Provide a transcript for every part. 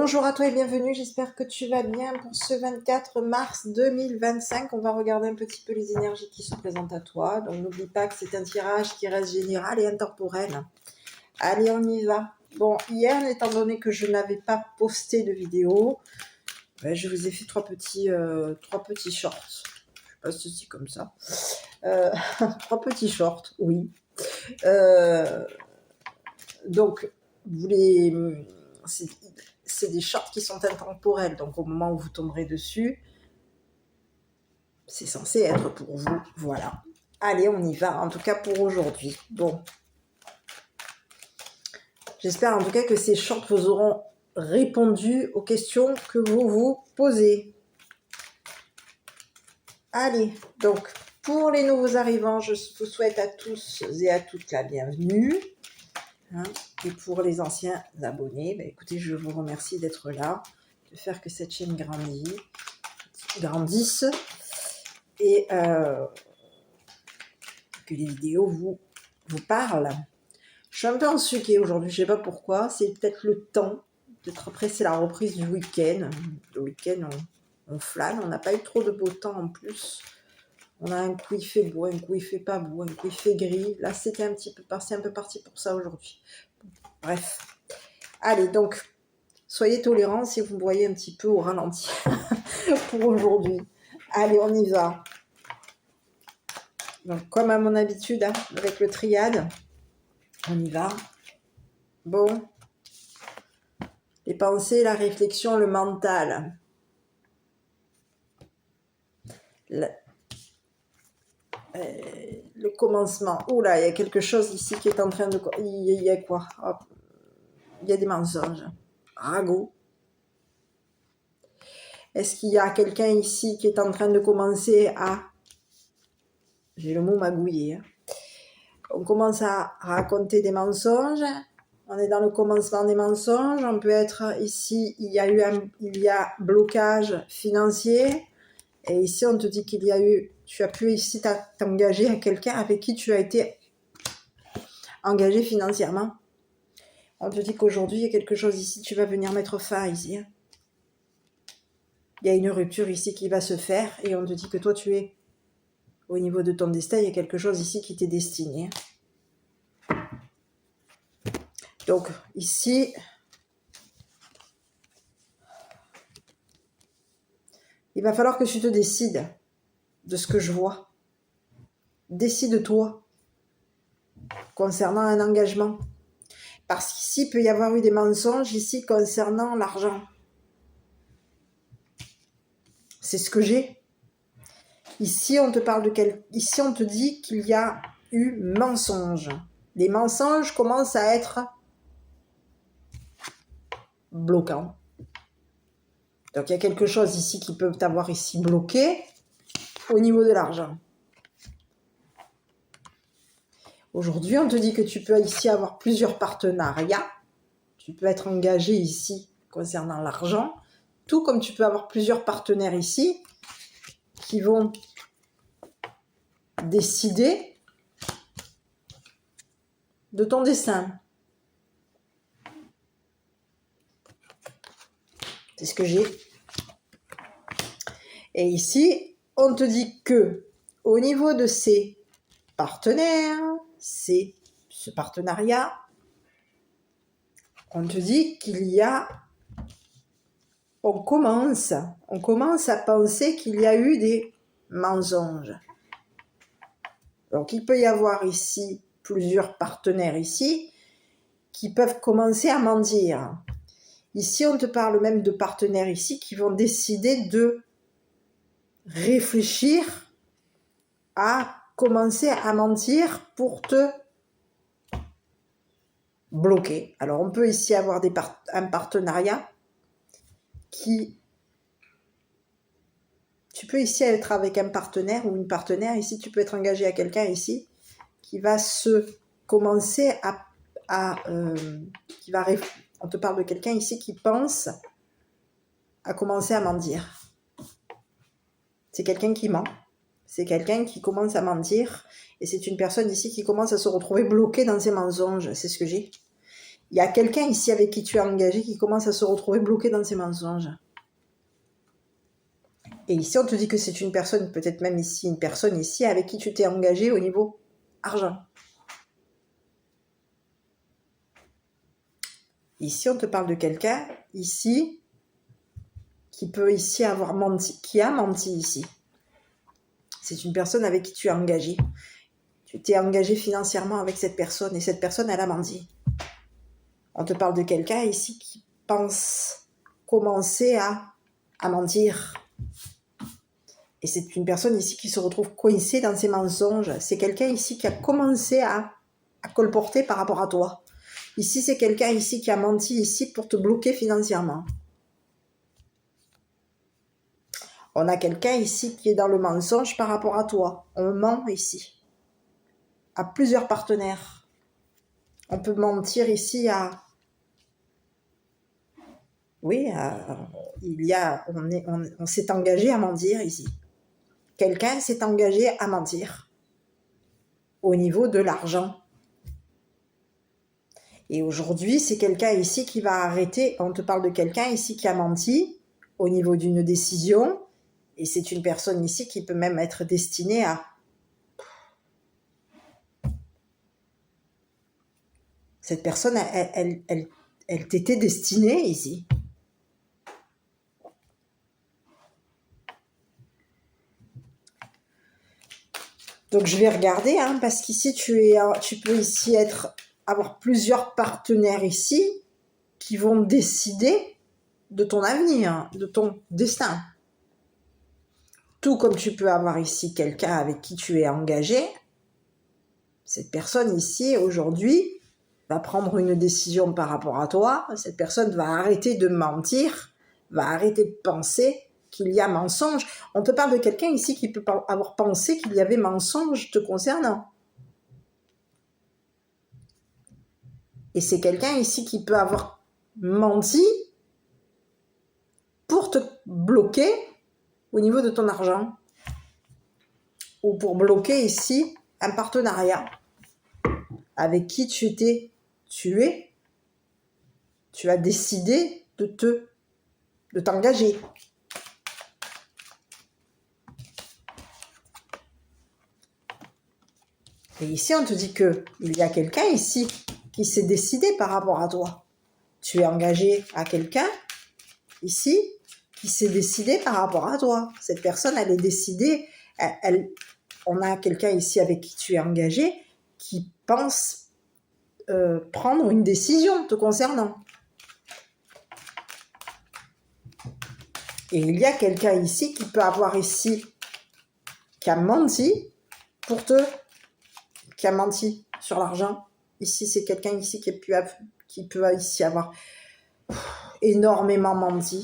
Bonjour à toi et bienvenue, j'espère que tu vas bien pour ce 24 mars 2025. On va regarder un petit peu les énergies qui se présentent à toi. Donc n'oublie pas que c'est un tirage qui reste général et intemporel. Allez, on y va. Bon, hier, étant donné que je n'avais pas posté de vidéo, je vous ai fait trois petits shorts. Je passe ceci comme ça. Trois petits shorts, oui. Donc, c'est des shorts qui sont intemporels, donc au moment où vous tomberez dessus, c'est censé être pour vous, voilà. Allez, on y va, en tout cas pour aujourd'hui. Bon, j'espère en tout cas que ces shorts vous auront répondu aux questions que vous vous posez. Allez, donc, pour les nouveaux arrivants, je vous souhaite à tous et à toutes la bienvenue. Et pour les anciens abonnés, écoutez, je vous remercie d'être là, de faire que cette chaîne grandisse et que les vidéos vous parlent. Je suis un peu ensuquée aujourd'hui, je ne sais pas pourquoi, c'est peut-être le temps, peut-être après c'est la reprise du week-end. Le week-end on flâne, on n'a pas eu trop de beau temps en plus. On a un coup il fait beau, un coup il fait pas beau, un coup il fait gris. Là c'est un peu parti pour ça aujourd'hui. Bref. Allez, donc, soyez tolérants si vous me voyez un petit peu au ralenti pour aujourd'hui. Allez, on y va. Donc, comme à mon habitude, avec le triade, on y va. Bon. Les pensées, la réflexion, le mental. Le commencement. Oula, il y a quelque chose ici qui est en train de... Il y a quoi? Il y a des mensonges. Ragot. Est-ce qu'il y a quelqu'un ici qui est en train de commencer à... J'ai le mot magouiller. On commence à raconter des mensonges. On est dans le commencement des mensonges. On peut être ici, il y a blocage financier. Et ici, on te dit tu as pu ici t'engager à quelqu'un avec qui tu as été engagé financièrement. On te dit qu'aujourd'hui, il y a quelque chose ici, tu vas venir mettre fin ici. Il y a une rupture ici qui va se faire et on te dit que toi, tu es au niveau de ton destin, il y a quelque chose ici qui t'est destiné. Donc, ici, il va falloir que tu te décides de ce que je vois. Décide-toi concernant un engagement. Parce qu'ici, il peut y avoir eu des mensonges ici concernant l'argent. C'est ce que j'ai. Ici, on te dit qu'il y a eu mensonge. Les mensonges commencent à être bloquants. Donc, il y a quelque chose ici qui peut t'avoir ici bloqué au niveau de l'argent. Aujourd'hui, on te dit que tu peux ici avoir plusieurs partenariats. Tu peux être engagé ici concernant l'argent, tout comme tu peux avoir plusieurs partenaires ici qui vont décider de ton destin. C'est ce que j'ai. Et ici, on te dit que au niveau de ces partenaires, c'est ce partenariat, on te dit qu'il y a... On commence à penser qu'il y a eu des mensonges. Donc, il peut y avoir ici plusieurs partenaires ici qui peuvent commencer à mentir. Ici, on te parle même de partenaires ici qui vont décider de réfléchir à commencer à mentir pour te bloquer. Alors, on peut ici avoir un partenariat qui... Tu peux ici être avec un partenaire ou une partenaire. Ici, tu peux être engagé à quelqu'un ici qui va commencer on te parle de quelqu'un ici qui pense à commencer à mentir. C'est quelqu'un qui ment. C'est quelqu'un qui commence à mentir. Et c'est une personne ici qui commence à se retrouver bloquée dans ses mensonges. C'est ce que j'ai. Il y a quelqu'un ici avec qui tu es engagé qui commence à se retrouver bloqué dans ses mensonges. Et ici, on te dit que c'est une personne, peut-être même ici, une personne ici avec qui tu t'es engagé au niveau argent. Ici, on te parle de quelqu'un, ici, qui peut ici avoir menti, qui a menti ici. C'est une personne avec qui tu es engagé. Tu t'es engagé financièrement avec cette personne et cette personne, elle a menti. On te parle de quelqu'un ici qui pense commencer à mentir. Et c'est une personne ici qui se retrouve coincée dans ses mensonges. C'est quelqu'un ici qui a commencé à colporter par rapport à toi. Ici, c'est quelqu'un ici qui a menti ici pour te bloquer financièrement. On a quelqu'un ici qui est dans le mensonge par rapport à toi. On ment ici. À plusieurs partenaires. On peut mentir ici à... Oui, on s'est engagé à mentir ici. Quelqu'un s'est engagé à mentir au niveau de l'argent. Et aujourd'hui, c'est quelqu'un ici qui va arrêter. On te parle de quelqu'un ici qui a menti au niveau d'une décision. Et c'est une personne ici qui peut même être destinée à... Cette personne, elle t'était destinée ici. Donc je vais regarder, hein, parce qu'ici tu peux ici avoir plusieurs partenaires ici qui vont décider de ton avenir, de ton destin. Tout comme tu peux avoir ici quelqu'un avec qui tu es engagé. Cette personne ici, aujourd'hui, va prendre une décision par rapport à toi. Cette personne va arrêter de mentir, va arrêter de penser qu'il y a mensonge. On te parle de quelqu'un ici qui peut avoir pensé qu'il y avait mensonge te concernant. Et c'est quelqu'un ici qui peut avoir menti pour te bloquer au niveau de ton argent. Ou pour bloquer ici un partenariat avec qui tu as décidé de t'engager. Et ici, on te dit qu'il y a quelqu'un ici qui s'est décidé par rapport à toi. Tu es engagé à quelqu'un ici qui s'est décidé par rapport à toi. Cette personne, elle est décidée. On a quelqu'un ici avec qui tu es engagé qui pense prendre une décision te concernant. Et il y a quelqu'un ici qui peut avoir ici, qui a menti qui a menti sur l'argent. Ici, c'est quelqu'un ici qui peut ici avoir énormément menti.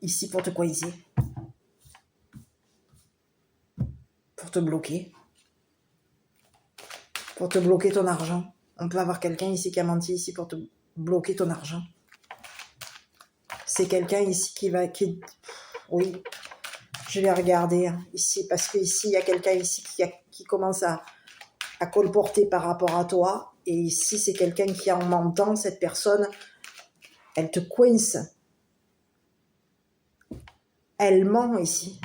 Ici, pour te coincer. Pour te bloquer. Pour te bloquer ton argent. On peut avoir quelqu'un ici qui a menti ici pour te bloquer ton argent. C'est quelqu'un ici oui, je vais regarder ici, parce que ici, il y a quelqu'un ici qui commence à colporter par rapport à toi. Et ici, c'est quelqu'un qui, en mentant, cette personne, elle te coince. Elle ment ici.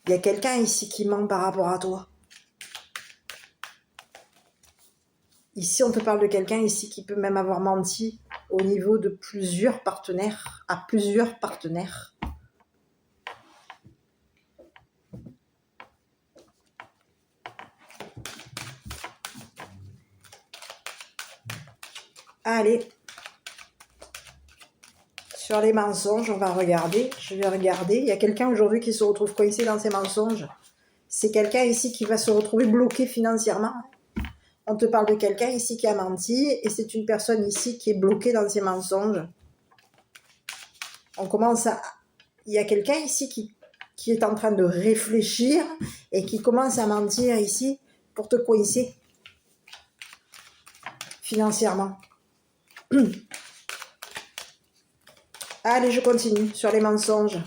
Il y a quelqu'un ici qui ment par rapport à toi. Ici, on te parle de quelqu'un ici qui peut même avoir menti au niveau de plusieurs partenaires, à plusieurs partenaires. Allez. Sur les mensonges, on va regarder. Je vais regarder. Il y a quelqu'un aujourd'hui qui se retrouve coincé dans ses mensonges. C'est quelqu'un ici qui va se retrouver bloqué financièrement. On te parle de quelqu'un ici qui a menti et c'est une personne ici qui est bloquée dans ses mensonges. Il y a quelqu'un ici qui est en train de réfléchir et qui commence à mentir ici pour te coincer financièrement. Allez, je continue sur les mensonges.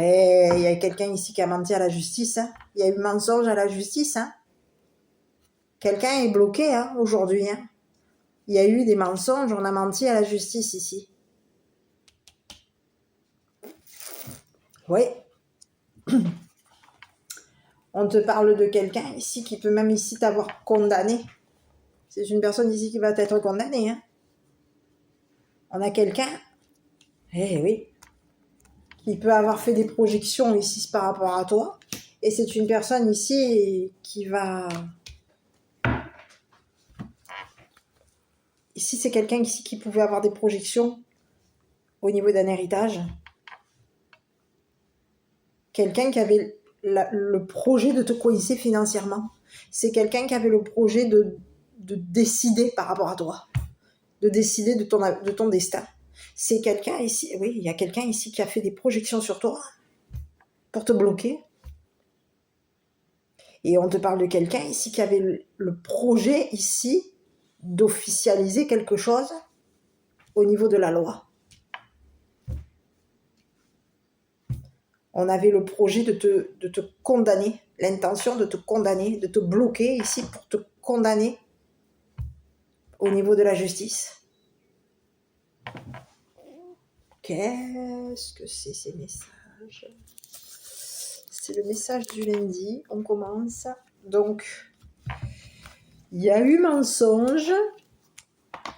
Et il y a quelqu'un ici qui a menti à la justice. Hein. Il y a eu mensonge à la justice. Hein. Quelqu'un est bloqué hein, aujourd'hui. Hein. Il y a eu des mensonges, on a menti à la justice ici. Oui. On te parle de quelqu'un ici qui peut même ici t'avoir condamné. C'est une personne ici qui va être condamnée. Hein. On a quelqu'un, oui, qui peut avoir fait des projections ici par rapport à toi. Et c'est une personne ici qui va... Ici, c'est quelqu'un ici qui pouvait avoir des projections au niveau d'un héritage. Quelqu'un qui avait le projet de te coincer financièrement. C'est quelqu'un qui avait le projet de décider par rapport à toi. De décider de ton destin. C'est quelqu'un ici, oui, il y a quelqu'un ici qui a fait des projections sur toi pour te bloquer. Et on te parle de quelqu'un ici qui avait le projet ici d'officialiser quelque chose au niveau de la loi. On avait le projet de te condamner, l'intention de te condamner, de te bloquer ici pour te condamner au niveau de la justice. Qu'est-ce que c'est ces messages? C'est le message du lundi, on commence. Donc, il y a eu mensonge,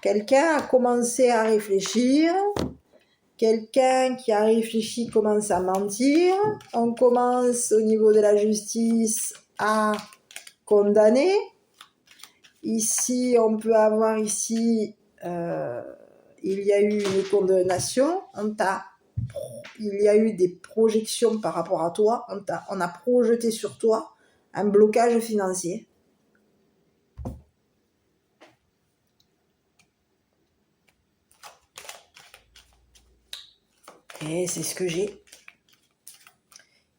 quelqu'un a commencé à réfléchir, quelqu'un qui a réfléchi commence à mentir, on commence au niveau de la justice à condamner. Ici, on peut avoir ici, il y a eu une condamnation, il y a eu des projections par rapport à toi, on a projeté sur toi un blocage financier. Et c'est ce que j'ai.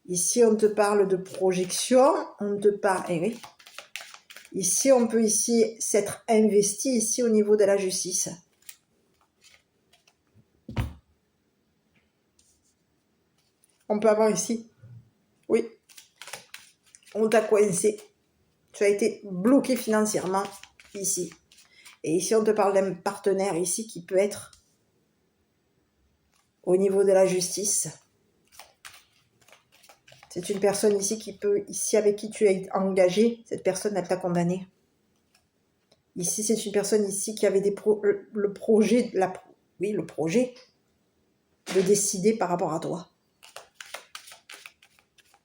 Ici, on te parle de projection, on te parle... oui. Ici, on peut ici s'être investi ici au niveau de la justice. On peut avoir ici, oui, on t'a coincé. Tu as été bloqué financièrement ici. Et ici, on te parle d'un partenaire ici qui peut être au niveau de la justice. C'est une personne ici qui peut, ici avec qui tu es engagé, cette personne, elle t'a condamné. Ici, c'est une personne ici qui avait le projet de décider par rapport à toi.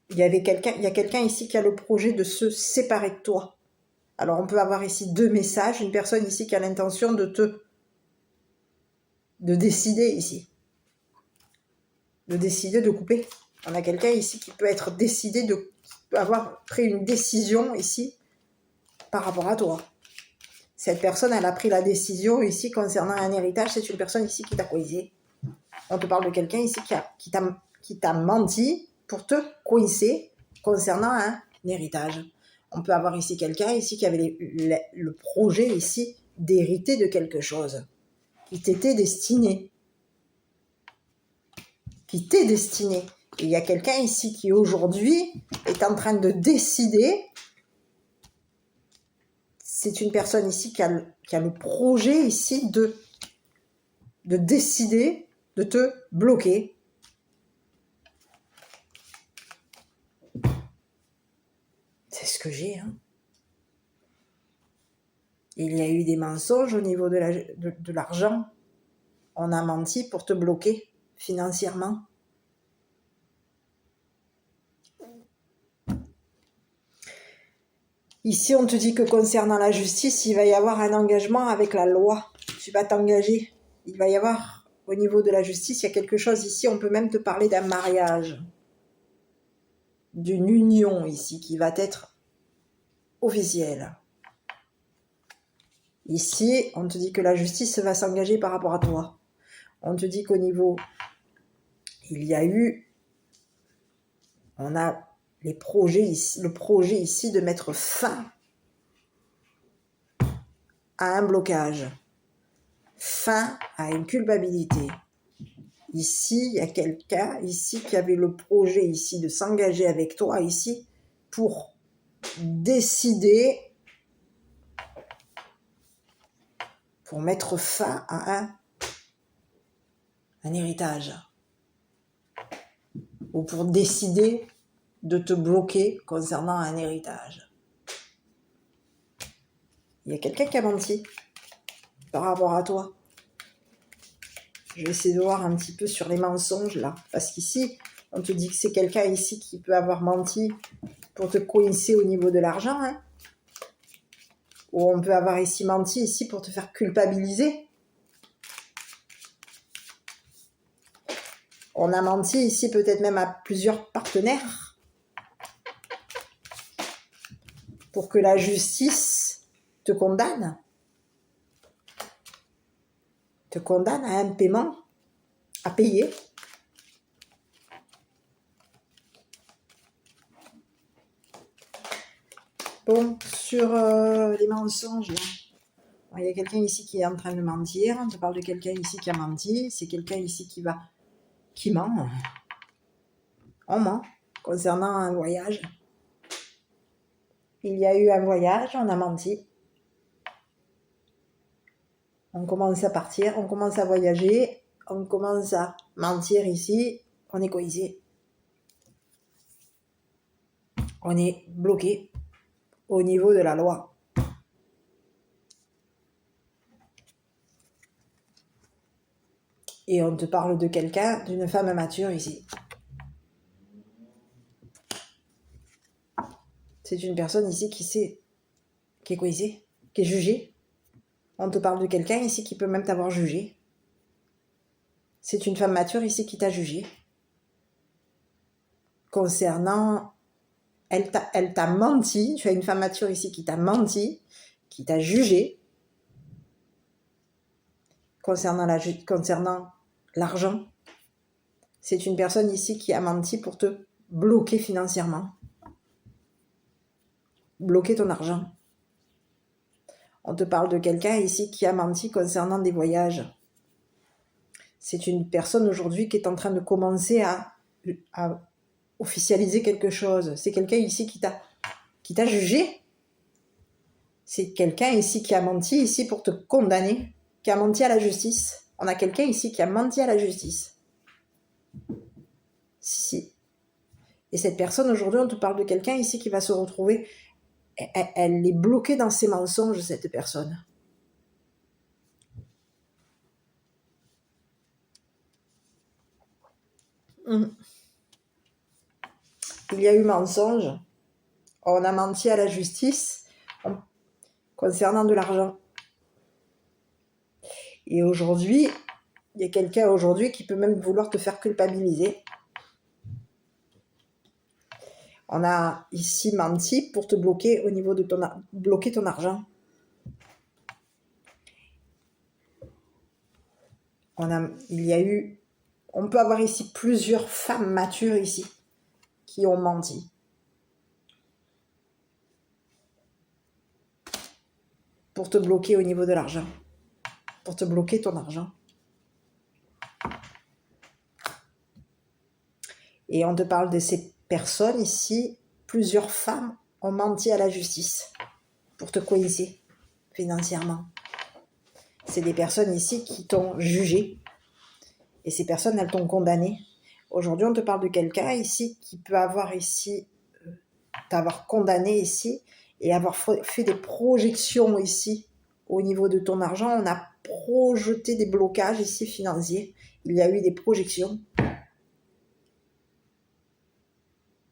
Il y a quelqu'un ici qui a le projet de se séparer de toi. Alors, on peut avoir ici deux messages. Une personne ici qui a l'intention de décider ici. De décider de couper. On a quelqu'un ici qui peut être décidé avoir pris une décision ici par rapport à toi. Cette personne, elle a pris la décision ici concernant un héritage. C'est une personne ici qui t'a coincé. On te parle de quelqu'un ici qui t'a menti pour te coincer concernant un héritage. On peut avoir ici quelqu'un ici qui avait le projet ici d'hériter de quelque chose qui t'était destiné. Qui t'est destiné. Et il y a quelqu'un ici qui aujourd'hui est en train de décider. C'est une personne ici qui a le projet ici de décider de te bloquer. C'est ce que j'ai. Hein. Il y a eu des mensonges au niveau de l'argent. On a menti pour te bloquer financièrement. Ici, on te dit que concernant la justice, il va y avoir un engagement avec la loi. Tu vas t'engager. Il va y avoir, au niveau de la justice, il y a quelque chose ici. On peut même te parler d'un mariage. D'une union ici qui va être officielle. Ici, on te dit que la justice va s'engager par rapport à toi. On te dit qu'au niveau, il y a eu, on a le projet ici de mettre fin à un blocage, fin à une culpabilité. Ici, il y a quelqu'un ici qui avait le projet ici de s'engager avec toi ici pour décider, pour mettre fin à un héritage. Ou pour décider de te bloquer concernant un héritage. Il y a quelqu'un qui a menti par rapport à toi. Je vais essayer de voir un petit peu sur les mensonges là. Parce qu'ici, on te dit que c'est quelqu'un ici qui peut avoir menti pour te coincer au niveau de l'argent. Hein. Ou on peut avoir ici menti ici pour te faire culpabiliser. On a menti ici peut-être même à plusieurs partenaires. Pour que la justice te condamne. Te condamne à un paiement à payer. Bon, sur les mensonges, là. Il y a quelqu'un ici qui est en train de mentir. On te parle de quelqu'un ici qui a menti. C'est quelqu'un ici qui ment. On ment concernant un voyage. Il y a eu un voyage, on a menti. On commence à partir, on commence à voyager, on commence à mentir ici, on est coincé. On est bloqué au niveau de la loi. Et on te parle de quelqu'un, d'une femme mature ici. C'est une personne ici qui est coincée, qui est jugée. On te parle de quelqu'un ici qui peut même t'avoir jugé. C'est une femme mature ici qui t'a jugé. Concernant, elle t'a menti. Tu as une femme mature ici qui t'a menti, qui t'a jugé. Concernant l'argent. C'est une personne ici qui a menti pour te bloquer financièrement. Bloquer ton argent. On te parle de quelqu'un ici qui a menti concernant des voyages. C'est une personne aujourd'hui qui est en train de commencer à officialiser quelque chose. C'est quelqu'un ici qui t'a jugé. C'est quelqu'un ici qui a menti ici pour te condamner, qui a menti à la justice. On a quelqu'un ici qui a menti à la justice. Si. Et cette personne aujourd'hui, on te parle de quelqu'un ici qui va se retrouver. Elle est bloquée dans ses mensonges, cette personne. Il y a eu mensonge. On a menti à la justice concernant de l'argent. Et aujourd'hui, il y a quelqu'un aujourd'hui qui peut même vouloir te faire culpabiliser. On a ici menti pour te bloquer au niveau de bloquer ton argent. On peut avoir ici plusieurs femmes matures ici qui ont menti. Pour te bloquer au niveau de l'argent. Pour te bloquer ton argent. Et on te parle de ces personnes ici, plusieurs femmes ont menti à la justice pour te coincer financièrement. C'est des personnes ici qui t'ont jugé et ces personnes, elles t'ont condamné. Aujourd'hui, on te parle de quelqu'un ici qui peut avoir ici, t'avoir condamné ici et avoir fait des projections ici au niveau de ton argent. On a projeté des blocages ici financiers. Il y a eu des projections.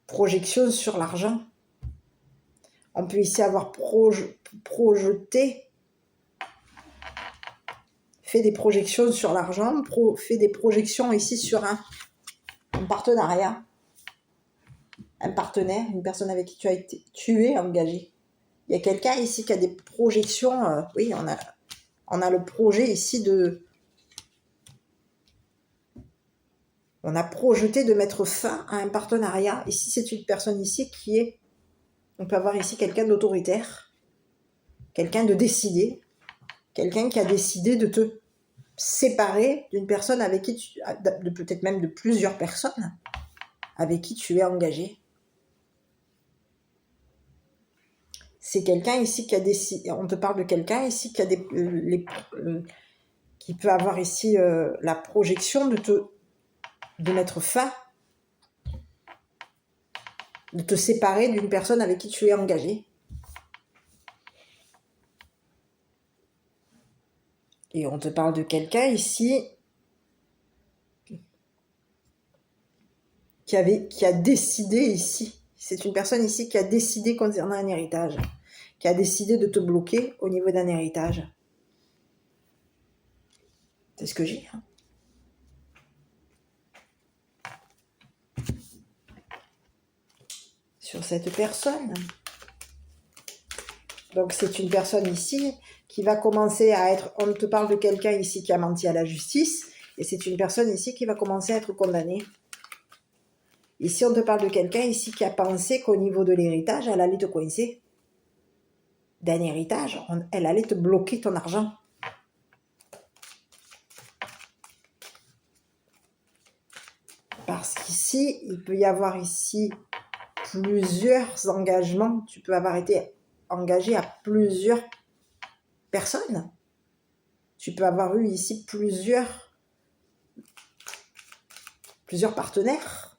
Projection sur l'argent. On peut ici avoir projeté, fait des projections sur l'argent, fait des projections ici sur un partenariat, un partenaire, une personne avec qui tu es engagé. Il y a quelqu'un ici qui a des projections, oui, on a le projet ici on a projeté de mettre fin à un partenariat. Ici, c'est une personne ici on peut avoir ici quelqu'un d'autoritaire, quelqu'un de décidé, quelqu'un qui a décidé de te séparer d'une personne avec qui tu... peut-être même de plusieurs personnes avec qui tu es engagé. C'est quelqu'un ici qui a décidé... On te parle de quelqu'un ici qui a qui peut avoir ici la projection de mettre fin, de te séparer d'une personne avec qui tu es engagé. Et on te parle de quelqu'un ici qui a décidé ici. C'est une personne ici qui a décidé concernant un héritage, qui a décidé de te bloquer au niveau d'un héritage. C'est ce que j'ai. Hein. Sur cette personne. Donc c'est une personne ici qui va commencer à être... On te parle de quelqu'un ici qui a menti à la justice, et c'est une personne ici qui va commencer à être condamnée. Ici on te parle de quelqu'un ici qui a pensé qu'au niveau de l'héritage, elle allait te coincer. D'un héritage, elle allait te bloquer ton argent. Parce qu'ici, il peut y avoir ici plusieurs engagements. Tu peux avoir été engagé à plusieurs personnes. Tu peux avoir eu ici plusieurs partenaires.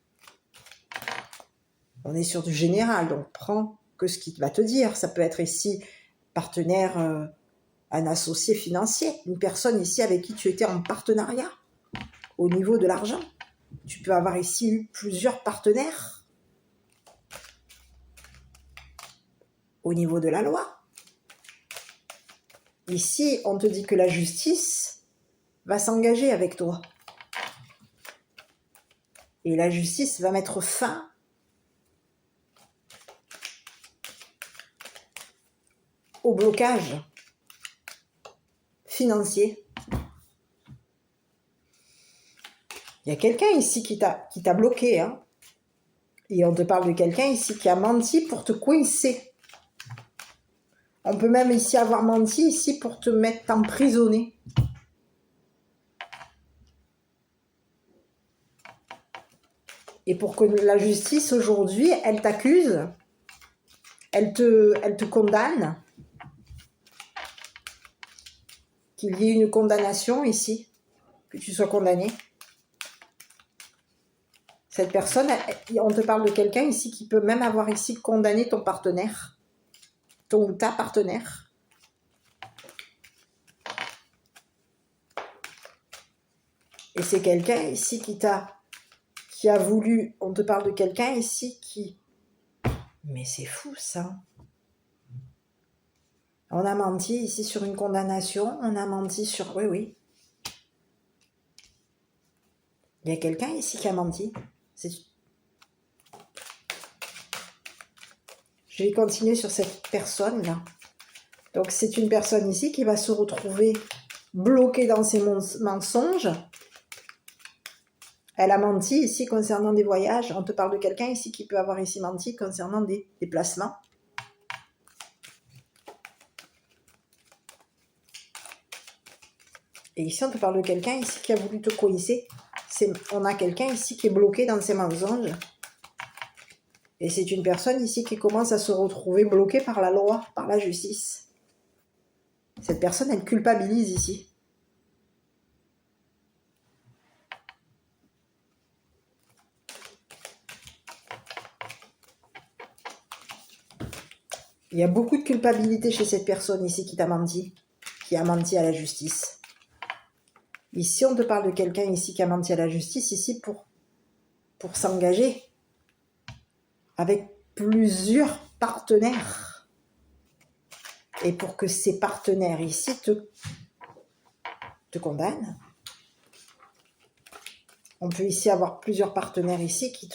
On est sur du général, donc prends que ce qu'il va te dire. Ça peut être ici partenaire, un associé financier, une personne ici avec qui tu étais en partenariat au niveau de l'argent. Tu peux avoir ici eu plusieurs partenaires au niveau de la loi. Ici, on te dit que la justice va s'engager avec toi. Et la justice va mettre fin au blocage financier. Il y a quelqu'un ici qui t'a bloqué. Hein. Et on te parle de quelqu'un ici qui a menti pour te coincer. On peut même ici avoir menti ici pour te mettre emprisonné. Et pour que la justice aujourd'hui, elle t'accuse, elle te condamne, qu'il y ait une condamnation ici, que tu sois condamné. Cette personne, on te parle de quelqu'un ici qui peut même avoir ici condamné ton partenaire, ton ou ta partenaire. Et c'est quelqu'un ici qui a voulu, on te parle de quelqu'un ici qui... Mais c'est fou ça. On a menti ici sur une condamnation, on a menti sur... Oui. Il y a quelqu'un ici qui a menti. Je vais continuer sur cette personne-là. Donc, c'est une personne ici qui va se retrouver bloquée dans ses mensonges. Elle a menti ici concernant des voyages. On te parle de quelqu'un ici qui peut avoir ici menti concernant des déplacements. Et ici, on te parle de quelqu'un ici qui a voulu te coincer. On a quelqu'un ici qui est bloqué dans ses mensonges. Et c'est une personne ici qui commence à se retrouver bloquée par la loi, par la justice. Cette personne, elle culpabilise ici. Il y a beaucoup de culpabilité chez cette personne ici qui t'a menti, qui a menti à la justice. Ici, on te parle de quelqu'un ici qui a menti à la justice, ici pour s'engager avec plusieurs partenaires. Et pour que ces partenaires ici te condamnent. On peut ici avoir plusieurs partenaires ici qui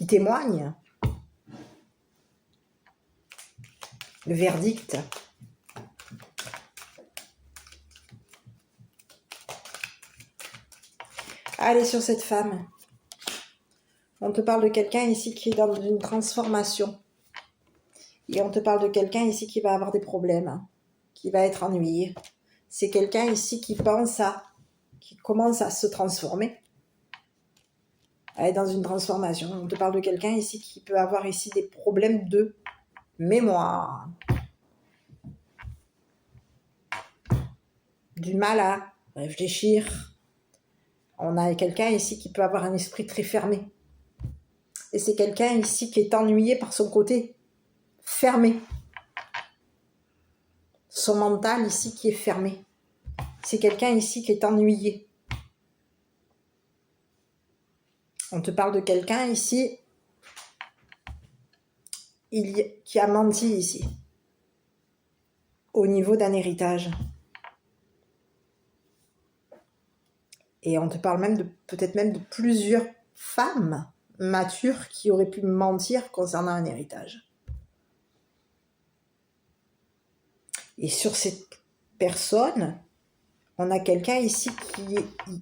témoignent. Le verdict. Allez sur cette femme. On te parle de quelqu'un ici qui est dans une transformation. Et on te parle de quelqu'un ici qui va avoir des problèmes, qui va être ennuyé. c'est quelqu'un ici qui commence à se transformer. Elle est dans une transformation. On te parle de quelqu'un ici qui peut avoir ici des problèmes de mémoire. Du mal à réfléchir. On a quelqu'un ici qui peut avoir un esprit très fermé. Et c'est quelqu'un ici qui est ennuyé par son côté fermé. Son mental ici qui est fermé. C'est quelqu'un ici qui est ennuyé. On te parle de quelqu'un ici qui a menti ici. Au niveau d'un héritage. Et on te parle même peut-être même de plusieurs femmes matures qui auraient pu mentir concernant un héritage. Et sur cette personne, on a quelqu'un ici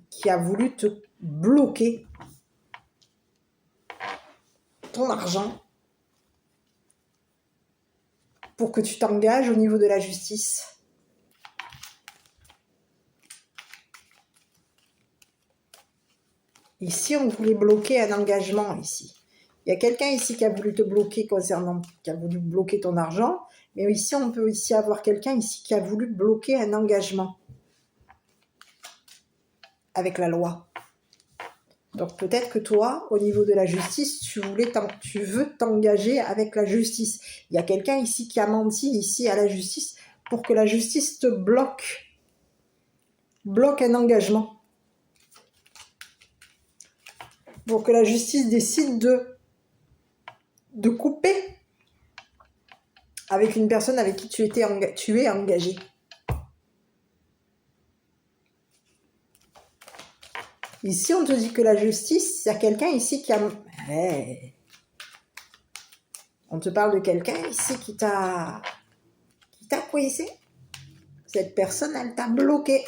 qui a voulu te bloquer ton argent pour que tu t'engages au niveau de la justice. Ici, on voulait bloquer un engagement ici. Il y a quelqu'un ici qui a voulu te bloquer qui a voulu bloquer ton argent, mais ici, on peut ici avoir quelqu'un ici qui a voulu bloquer un engagement avec la loi. Donc peut-être que toi, au niveau de la justice, tu veux t'engager avec la justice. Il y a quelqu'un ici qui a menti ici à la justice pour que la justice te bloque un engagement. Pour que la justice décide de couper avec une personne avec qui tu es engagé. Ici, on te dit que la justice, il y a quelqu'un ici qui a... On te parle de quelqu'un ici qui t'a coincé. Cette personne, elle t'a bloqué.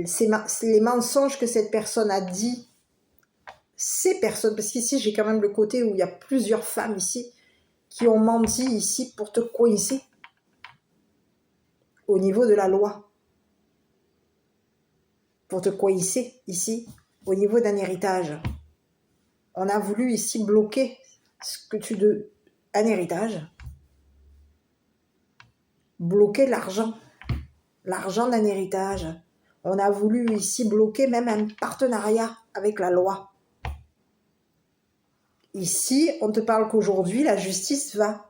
C'est les mensonges que cette personne a dit. Ces personnes, parce qu'ici, j'ai quand même le côté où il y a plusieurs femmes ici qui ont menti ici pour te coincer au niveau de la loi. Pour te coincer ici au niveau d'un héritage. On a voulu ici bloquer un héritage. Bloquer l'argent d'un héritage. On a voulu ici bloquer même un partenariat avec la loi. Ici, on te parle qu'aujourd'hui, la justice va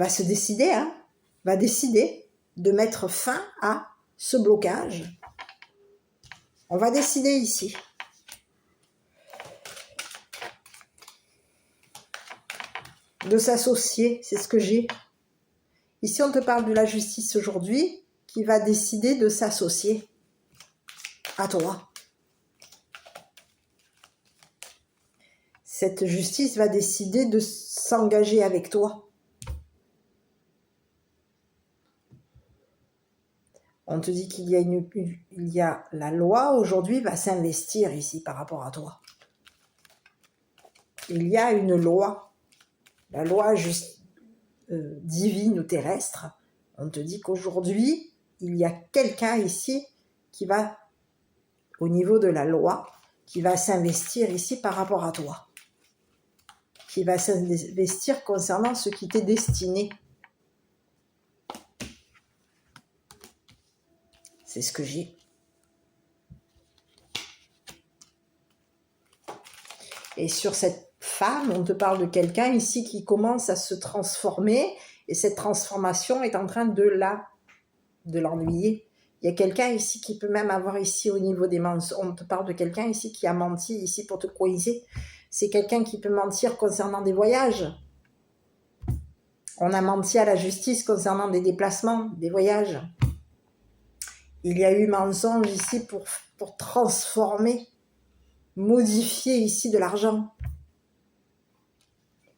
se décider, va décider de mettre fin à ce blocage. On va décider ici. De s'associer, c'est ce que j'ai. Ici, on te parle de la justice aujourd'hui qui va décider de s'associer à toi. Cette justice va décider de s'engager avec toi. On te dit qu'il y a la loi aujourd'hui va s'investir ici par rapport à toi. Il y a une loi, la loi divine ou terrestre. On te dit qu'aujourd'hui, il y a quelqu'un ici qui va, au niveau de la loi, qui va s'investir ici par rapport à toi. Qui va s'investir concernant ce qui t'est destiné. C'est ce que j'ai. Et sur cette femme, on te parle de quelqu'un ici qui commence à se transformer et cette transformation est en train de l'ennuyer. Il y a quelqu'un ici qui peut même avoir ici au niveau des mensonges. On te parle de quelqu'un ici qui a menti ici pour te coincer. C'est quelqu'un qui peut mentir concernant des voyages. On a menti à la justice concernant des déplacements, des voyages. Il y a eu mensonge ici pour transformer, modifier ici de l'argent.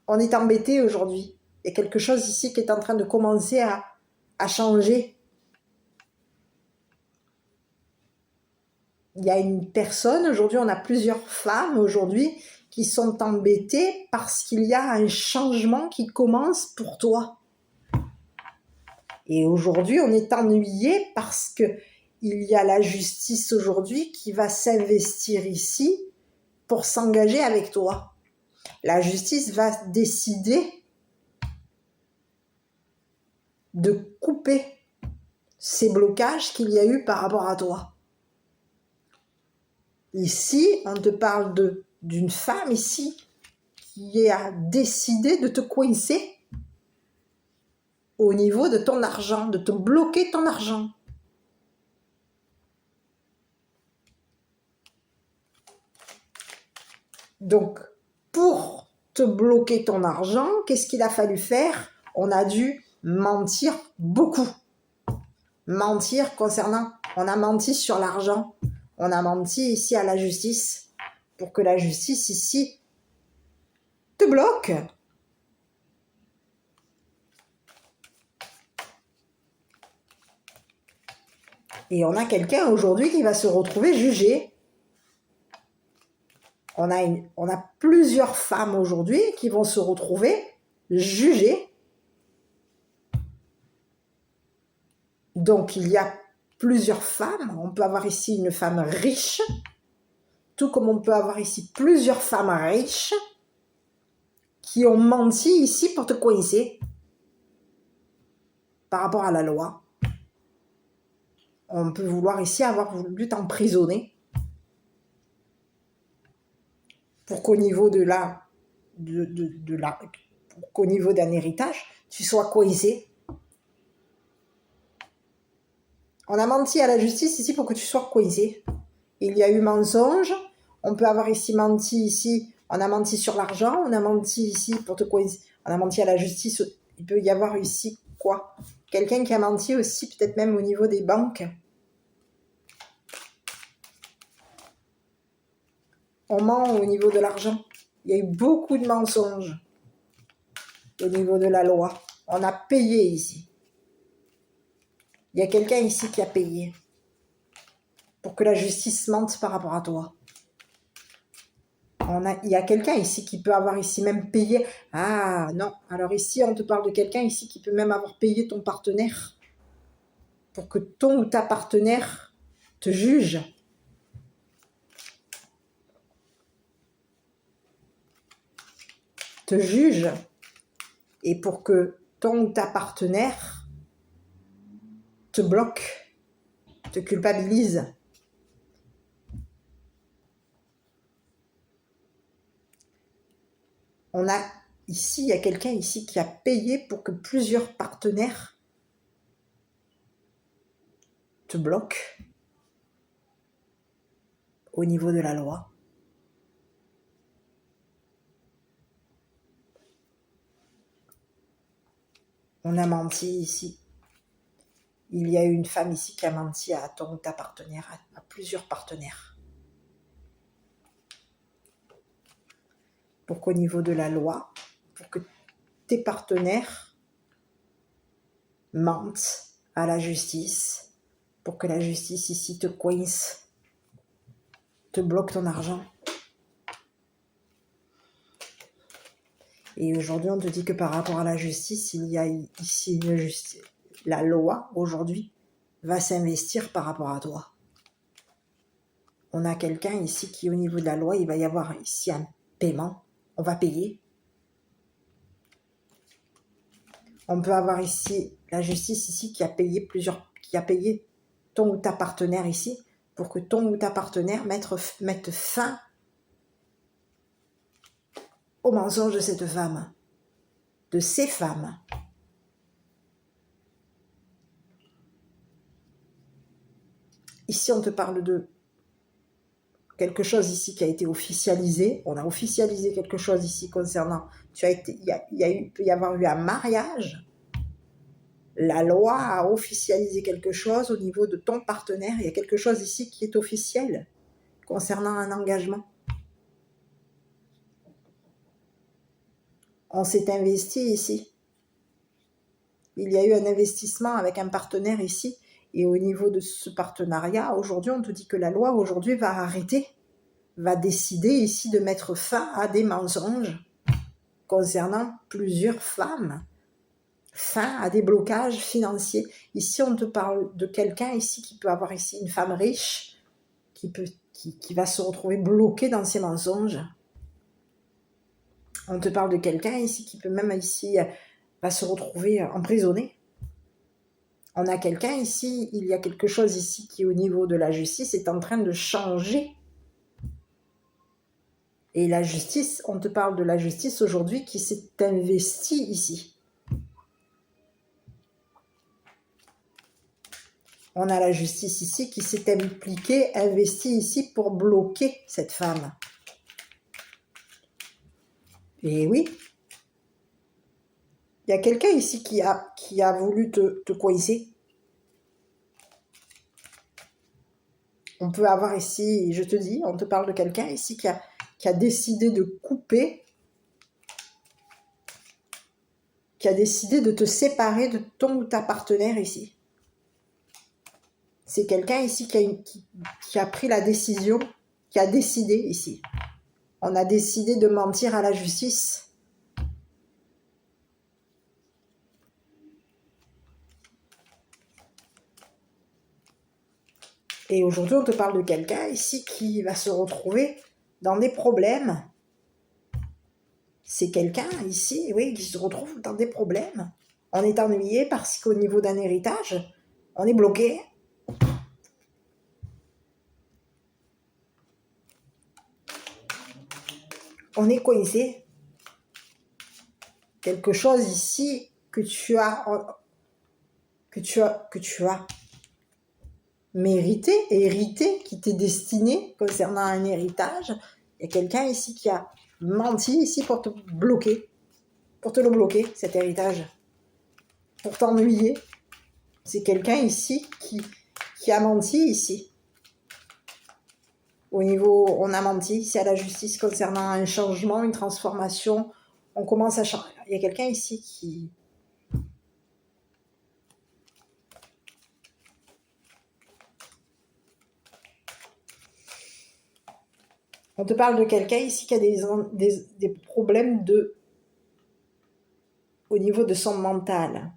On est embêté aujourd'hui. Il y a quelque chose ici qui est en train de commencer à changer. Il y a une personne, aujourd'hui on a plusieurs femmes aujourd'hui qui sont embêtées parce qu'il y a un changement qui commence pour toi. Et aujourd'hui, on est ennuyé parce que il y a la justice aujourd'hui qui va s'investir ici pour s'engager avec toi. La justice va décider de couper ces blocages qu'il y a eu par rapport à toi. Ici, on te parle d'une femme ici qui a décidé de te coincer au niveau de ton argent, de te bloquer ton argent. Donc, pour te bloquer ton argent, qu'est-ce qu'il a fallu faire? On a dû mentir beaucoup. Mentir concernant, on a menti sur l'argent, on a menti ici à la justice, pour que la justice ici te bloque. Et on a quelqu'un aujourd'hui qui va se retrouver jugé. On a plusieurs femmes aujourd'hui qui vont se retrouver jugées. Donc, il y a plusieurs femmes. On peut avoir ici une femme riche, tout comme on peut avoir ici plusieurs femmes riches qui ont menti ici pour te coincer par rapport à la loi. On peut vouloir ici avoir voulu t'emprisonner pour qu'au niveau qu'au niveau d'un héritage, tu sois coincé. On a menti à la justice ici pour que tu sois coincé. Il y a eu mensonge. On peut avoir ici menti ici. On a menti sur l'argent. On a menti ici pour te coincer. On a menti à la justice. Il peut y avoir ici quoi? Quelqu'un qui a menti aussi, peut-être même au niveau des banques. On ment au niveau de l'argent. Il y a eu beaucoup de mensonges au niveau de la loi. On a payé ici. Il y a quelqu'un ici qui a payé pour que la justice mente par rapport à toi. Il y a quelqu'un ici qui peut avoir ici même payé. Ah non, alors ici on te parle de quelqu'un ici qui peut même avoir payé ton partenaire pour que ton ou ta partenaire te juge. Te juge et pour que ton ou ta partenaire te bloque, te culpabilise. Il y a quelqu'un ici qui a payé pour que plusieurs partenaires te bloquent au niveau de la loi. On a menti ici. Il y a eu une femme ici qui a menti à ton ou ta partenaire, à plusieurs partenaires. Pour qu'au niveau de la loi, pour que tes partenaires mentent à la justice, pour que la justice ici te coince, te bloque ton argent. Et aujourd'hui, on te dit que par rapport à la justice, il y a ici une justice. La loi, aujourd'hui, va s'investir par rapport à toi. On a quelqu'un ici qui, au niveau de la loi, il va y avoir ici un paiement. On va payer. On peut avoir ici la justice ici qui a payé ton ou ta partenaire ici pour que ton ou ta partenaire mette fin au mensonge de cette femme, de ces femmes. Ici, on te parle de quelque chose ici qui a été officialisé. On a officialisé quelque chose ici concernant... Il peut y avoir eu un mariage. La loi a officialisé quelque chose au niveau de ton partenaire. Il y a quelque chose ici qui est officiel concernant un engagement. On s'est investi ici. Il y a eu un investissement avec un partenaire ici. Et au niveau de ce partenariat, aujourd'hui, on te dit que la loi, aujourd'hui, va arrêter, va décider ici de mettre fin à des mensonges concernant plusieurs femmes fin à des blocages financiers. Ici, on te parle de quelqu'un ici qui peut avoir ici une femme riche, qui va se retrouver bloquée dans ses mensonges. On te parle de quelqu'un ici qui peut même ici va se retrouver emprisonné. On a quelqu'un ici, il y a quelque chose ici qui au niveau de la justice est en train de changer. Et la justice, on te parle de la justice aujourd'hui qui s'est investie ici. On a la justice ici qui s'est impliquée, investie ici pour bloquer cette femme. Et oui, il y a quelqu'un ici qui a voulu te coincer. On peut avoir ici, je te dis, on te parle de quelqu'un ici qui a décidé de couper, qui a décidé de te séparer de ton ou ta partenaire ici. C'est quelqu'un ici qui a pris la décision, qui a décidé ici. On a décidé de mentir à la justice. Et aujourd'hui, on te parle de quelqu'un ici qui va se retrouver dans des problèmes. C'est quelqu'un ici, oui, qui se retrouve dans des problèmes. On est ennuyé parce qu'au niveau d'un héritage, on est bloqué. On est coincé. Quelque chose ici que tu as mérité, hérité, qui t'est destiné concernant un héritage. Il y a quelqu'un ici qui a menti ici pour te bloquer, pour te le bloquer, cet héritage, pour t'ennuyer. C'est quelqu'un ici qui a menti ici. Au niveau, on a menti, c'est à la justice concernant un changement, une transformation. On commence à changer. Il y a quelqu'un ici qui... On te parle de quelqu'un ici qui a des problèmes au niveau de son mental.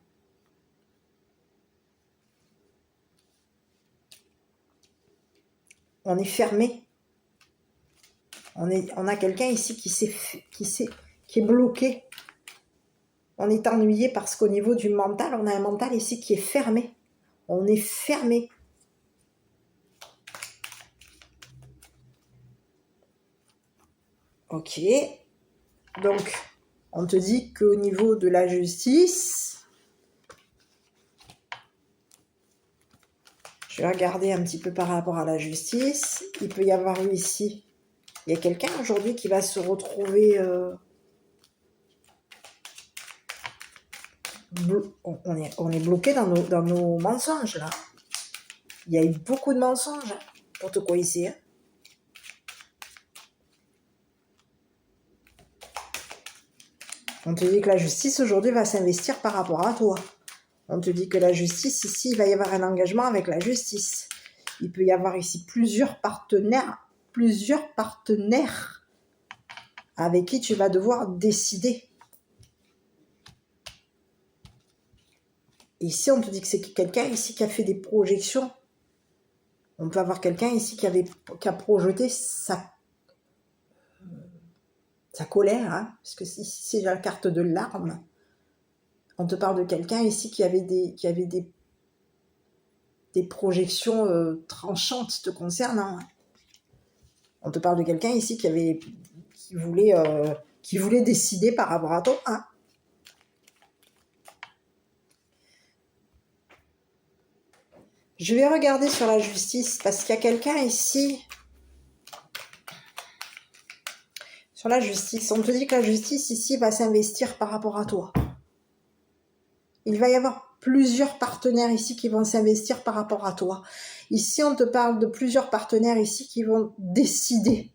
On est fermé. On a quelqu'un ici qui est bloqué. On est ennuyé parce qu'au niveau du mental, on a un mental ici qui est fermé. On est fermé. Ok. Donc, on te dit qu'au niveau de la justice, je vais regarder un petit peu par rapport à la justice. Il peut y avoir eu ici, il y a quelqu'un aujourd'hui qui va se retrouver... on est bloqué dans nos mensonges, là. Il y a eu beaucoup de mensonges pour te coincer. Hein. On te dit que la justice aujourd'hui va s'investir par rapport à toi. On te dit que la justice, ici, il va y avoir un engagement avec la justice. Il peut y avoir ici plusieurs partenaires avec qui tu vas devoir décider. Ici, on te dit que c'est quelqu'un ici qui a fait des projections. On peut avoir quelqu'un ici qui a projeté sa colère, hein, parce que ici, c'est la carte de l'arme. On te parle de quelqu'un ici qui avait des projections tranchantes te concernant. On te parle de quelqu'un ici qui voulait décider par rapport à toi. Hein. Je vais regarder sur la justice parce qu'il y a quelqu'un ici. Sur la justice, on te dit que la justice ici va s'investir par rapport à toi. Il va y avoir plusieurs partenaires ici qui vont s'investir par rapport à toi. Ici, on te parle de plusieurs partenaires ici qui vont décider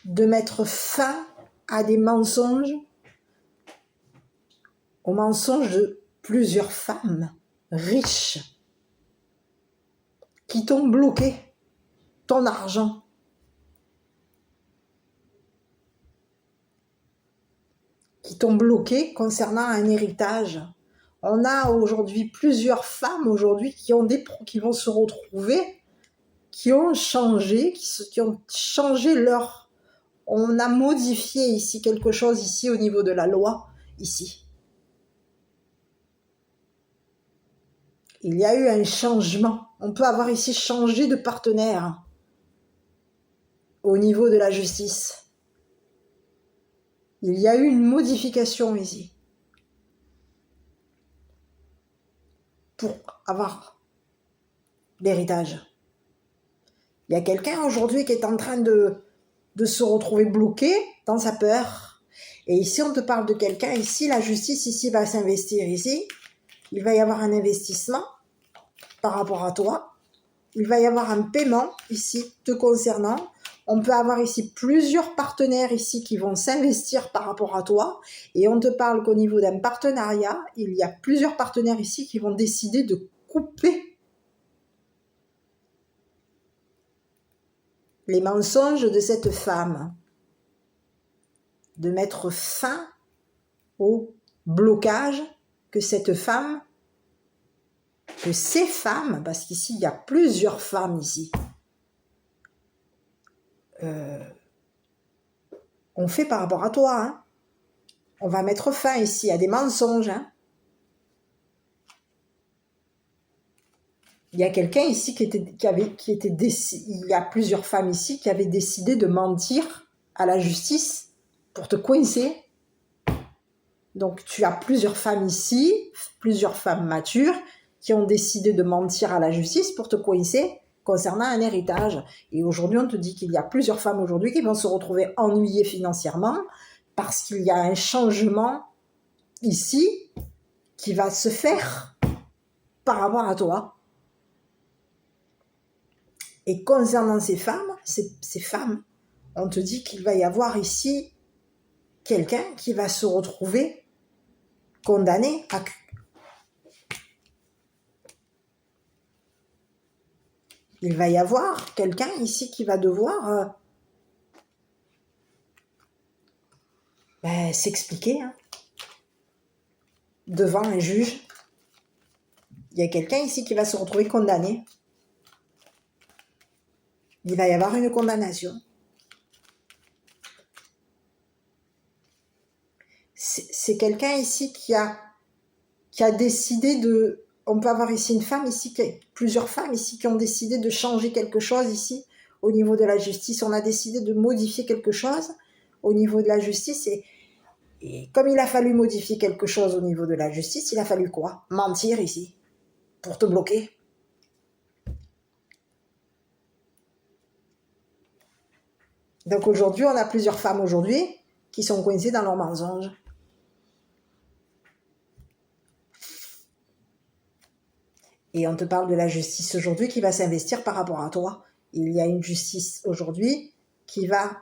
de mettre fin à des mensonges, aux mensonges de plusieurs femmes riches qui t'ont bloqué ton argent. qui t'ont bloqué concernant un héritage. On a aujourd'hui plusieurs femmes aujourd'hui qui vont se retrouver, qui ont changé, qui ont changé leur... On a modifié ici quelque chose ici au niveau de la loi, ici. Il y a eu un changement. On peut avoir ici changé de partenaire au niveau de la justice. Il y a eu une modification ici pour avoir l'héritage. Il y a quelqu'un aujourd'hui qui est en train de se retrouver bloqué dans sa peur. Et ici, on te parle de quelqu'un. Ici, la justice ici va s'investir ici. Il va y avoir un investissement par rapport à toi. Il va y avoir un paiement ici te concernant. On peut avoir ici plusieurs partenaires ici qui vont s'investir par rapport à toi. Et on te parle qu'au niveau d'un partenariat, il y a plusieurs partenaires ici qui vont décider de couper les mensonges de cette femme, de mettre fin au blocage que cette femme, que ces femmes, parce qu'ici il y a plusieurs femmes ici, on fait par rapport à toi. Hein. On va mettre fin ici à des mensonges. Hein. Il y a quelqu'un ici il y a plusieurs femmes ici qui avaient décidé de mentir à la justice pour te coincer. Donc tu as plusieurs femmes ici, plusieurs femmes matures qui ont décidé de mentir à la justice pour te coincer concernant un héritage. Et aujourd'hui, on te dit qu'il y a plusieurs femmes aujourd'hui qui vont se retrouver ennuyées financièrement parce qu'il y a un changement ici qui va se faire par rapport à toi. Et concernant ces femmes, on te dit qu'il va y avoir ici quelqu'un qui va se retrouver condamné à... Il va y avoir quelqu'un ici qui va devoir s'expliquer devant un juge. Il y a quelqu'un ici qui va se retrouver condamné. Il va y avoir une condamnation. C'est quelqu'un ici qui a décidé de... On peut avoir ici une femme ici, plusieurs femmes ici qui ont décidé de changer quelque chose ici au niveau de la justice. On a décidé de modifier quelque chose au niveau de la justice et comme il a fallu modifier quelque chose au niveau de la justice, il a fallu quoi? Mentir ici pour te bloquer. Donc aujourd'hui, on a plusieurs femmes aujourd'hui qui sont coincées dans leurs mensonges. Et on te parle de la justice aujourd'hui qui va s'investir par rapport à toi. Il y a une justice aujourd'hui qui va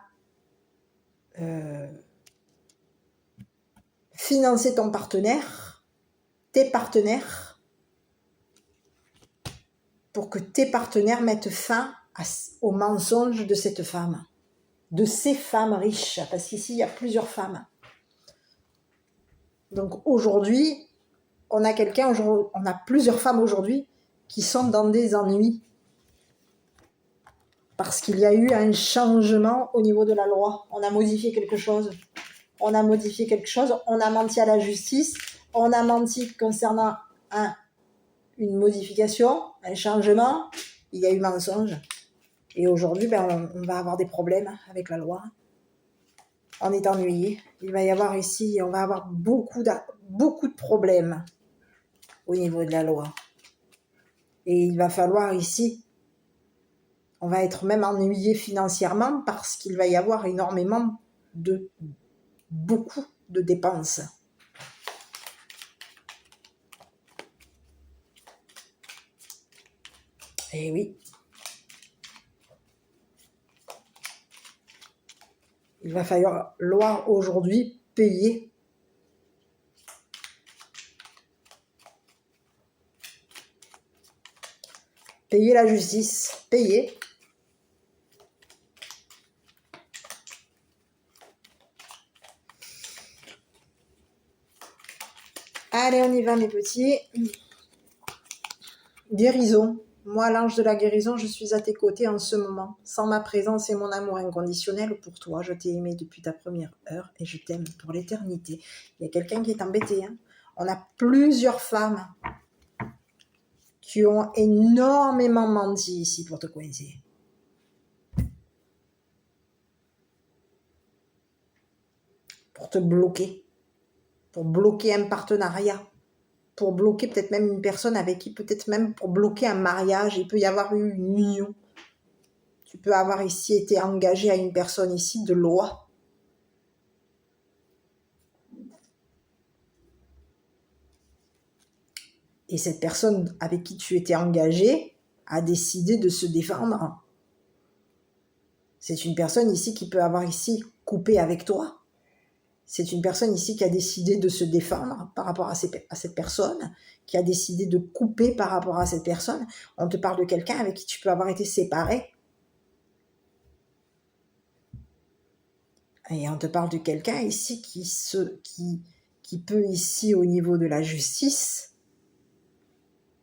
financer ton partenaire, tes partenaires, pour que tes partenaires mettent fin aux mensonges de cette femme, de ces femmes riches, parce qu'ici il y a plusieurs femmes. Donc aujourd'hui, on a plusieurs femmes aujourd'hui qui sont dans des ennuis parce qu'il y a eu un changement au niveau de la loi. On a modifié quelque chose. On a menti à la justice. On a menti concernant une modification, un changement. Il y a eu mensonge. Et aujourd'hui, on va avoir des problèmes avec la loi. On est ennuyé. Il va y avoir ici, on va avoir beaucoup de problèmes au niveau de la loi. Et il va falloir ici, on va être même ennuyé financièrement parce qu'il va y avoir beaucoup de dépenses. Et oui. Il va falloir aujourd'hui payer. Payer la justice, payer. Allez, on y va, mes petits. Guérison. Moi, l'ange de la guérison, je suis à tes côtés en ce moment. Sans ma présence et mon amour inconditionnel pour toi, je t'ai aimé depuis ta première heure et je t'aime pour l'éternité. Il y a quelqu'un qui est embêté. Hein. On a plusieurs femmes qui ont énormément menti ici pour te coincer. Pour te bloquer. Pour bloquer un partenariat. Pour bloquer peut-être même une personne avec qui, peut-être même pour bloquer un mariage, il peut y avoir eu une union. Tu peux avoir ici été engagé à une personne ici de loi. Et cette personne avec qui tu étais engagé a décidé de se défendre. C'est une personne ici qui peut avoir ici coupé avec toi. C'est une personne ici qui a décidé de se défendre par rapport à cette personne, qui a décidé de couper par rapport à cette personne. On te parle de quelqu'un avec qui tu peux avoir été séparé. Et on te parle de quelqu'un ici qui peut ici au niveau de la justice,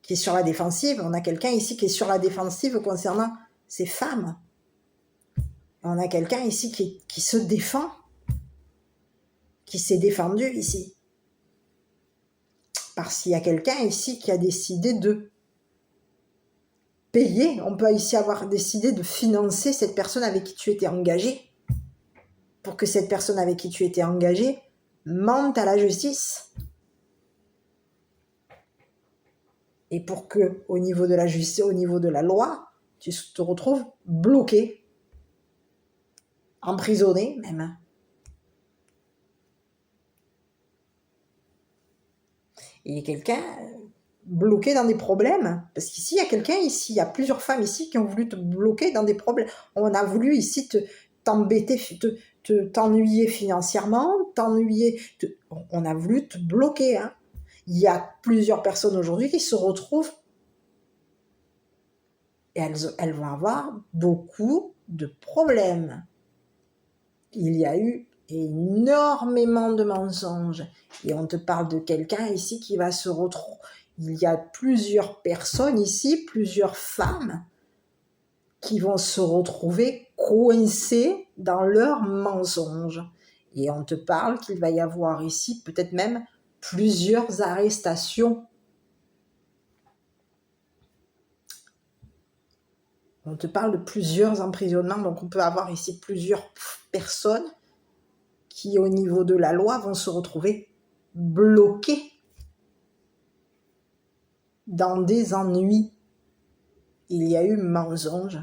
qui est sur la défensive. On a quelqu'un ici qui est sur la défensive concernant ces femmes. On a quelqu'un ici qui se défend, qui s'est défendu ici. Parce qu'il y a quelqu'un ici qui a décidé de payer. On peut ici avoir décidé de financer cette personne avec qui tu étais engagé. Pour que cette personne avec qui tu étais engagé mente à la justice. Et pour que, au niveau de la justice, au niveau de la loi, tu te retrouves bloqué, emprisonné même. Il y a quelqu'un bloqué dans des problèmes. Parce qu'ici, il y a quelqu'un ici, il y a plusieurs femmes ici qui ont voulu te bloquer dans des problèmes. On a voulu ici t'embêter, t'ennuyer financièrement, on a voulu te bloquer. Hein. Il y a plusieurs personnes aujourd'hui qui se retrouvent et elles vont avoir beaucoup de problèmes. Il y a eu énormément de mensonges. Et on te parle de quelqu'un ici qui va se retrouver. Il y a plusieurs personnes ici, plusieurs femmes qui vont se retrouver coincées dans leurs mensonges. Et on te parle qu'il va y avoir ici peut-être même plusieurs arrestations. On te parle de plusieurs emprisonnements, donc on peut avoir ici plusieurs personnes qui, au niveau de la loi, vont se retrouver bloquées dans des ennuis. Il y a eu mensonge.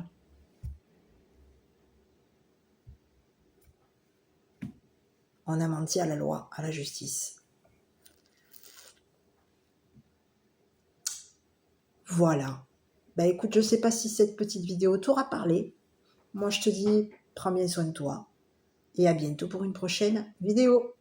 On a menti à la loi, à la justice. Voilà. Bah écoute, je ne sais pas si cette petite vidéo t'aura parlé. Moi, je te dis, prends bien soin de toi. Et à bientôt pour une prochaine vidéo.